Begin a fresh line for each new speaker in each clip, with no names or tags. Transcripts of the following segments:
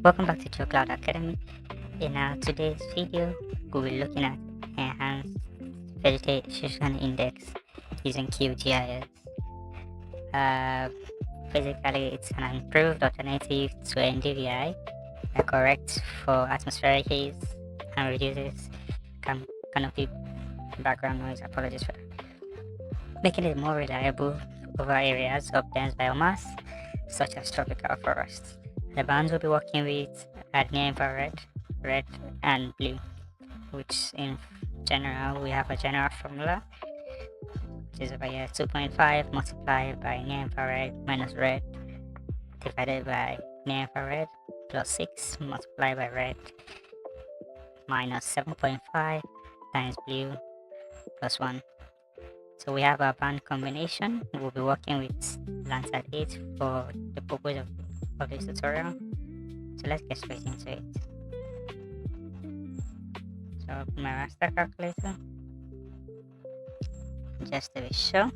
Welcome back to GeoKloud Academy. In today's video, we'll be looking at enhanced vegetation index using QGIS. Basically, it's an improved alternative to NDVI, correct for atmospheric haze, and reduces canopy background noise. Apologies for that. Making it more reliable over areas of dense biomass, such as tropical forests. The bands we'll be working with are near infrared, red, and blue, which in general we have a general formula, which is over here 2.5 multiplied by near infrared minus red divided by near infrared plus 6 multiplied by red minus 7.5 times blue plus 1. So we have our band combination. We'll be working with Landsat 8 for the purpose of this tutorial. So let's get straight into it. So open my raster calculator, just to be sure.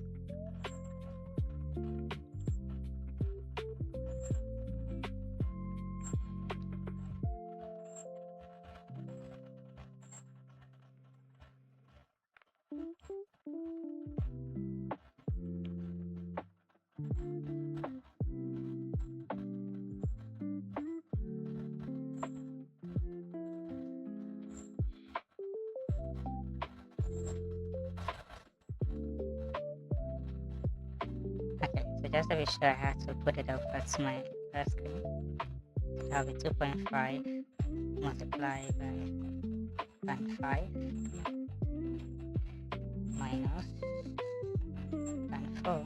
Okay, so just to be sure, I have to put it up as my first screen. That'll be 2.5 multiplied by 0.5 minus 0.4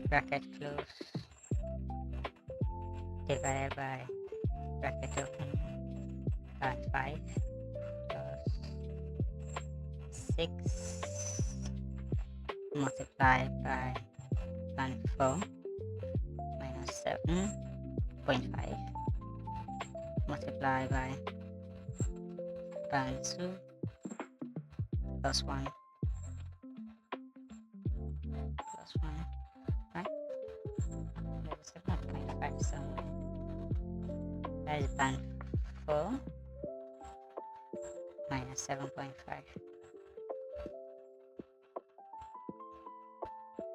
bracket close divided by bracket open 0.5 plus 6 multiplied by 0.4 minus 7.5 multiplied by 0.2 plus 1 plus 1, right? There's 7.5 somewhere. That is 0.4 minus 7.5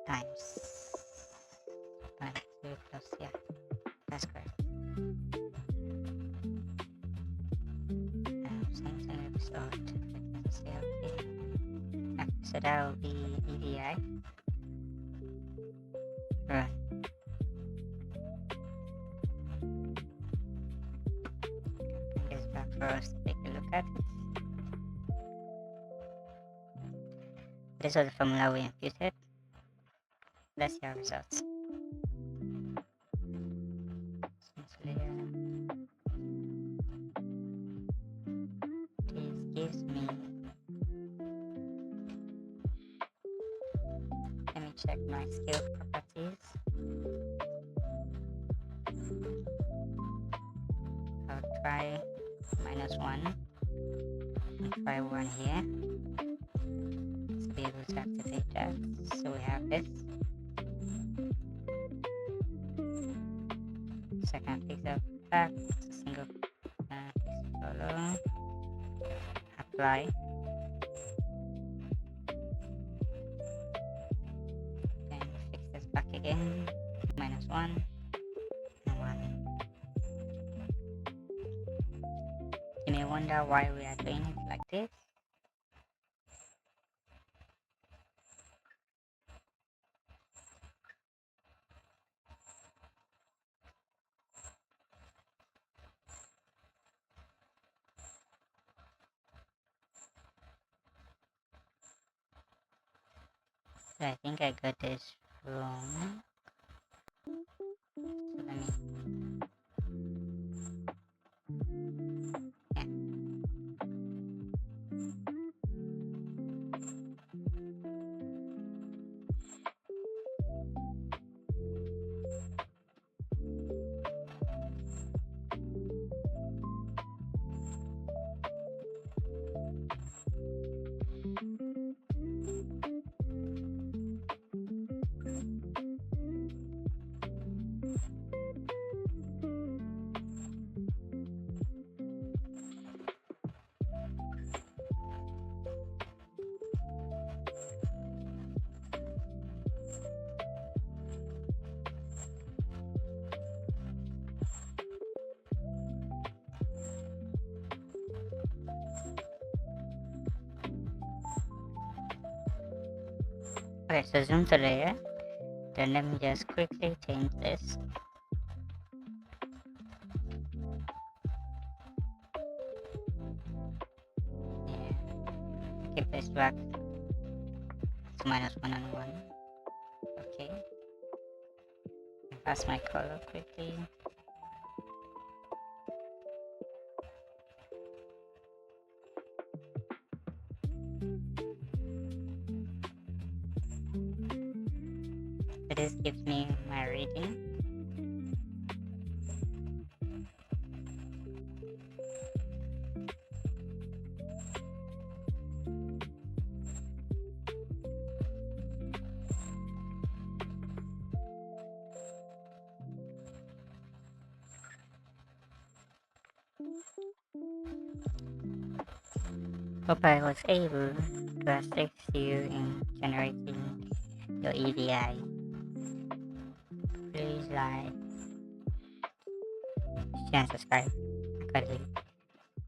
times 0.2 plus, yeah, that's correct. Something episode, let's see, okay. So that will be EVI. Right. Bring this back for us to take a look at it. This was the formula we imputed. Let's see our results. This gives me, let me check my scale properties. I'll try -1 and try 1 here to be able to activate that. So we have this. Second fix up back, single fix follow, apply. Then fix this back again, -1 and 1. You may wonder why we are doing it like this. So I think I got this wrong. So let me, yeah. Okay, so zoom to layer. Then let me just quickly change this. Yeah, keep this back to -1 on 1. Okay, pass my color quickly. So this gives me my reading. Hope I was able to assist you in generating your EVI. Please like, share, and subscribe accordingly.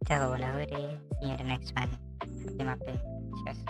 So, see you in the next one. Happy mapping. Cheers.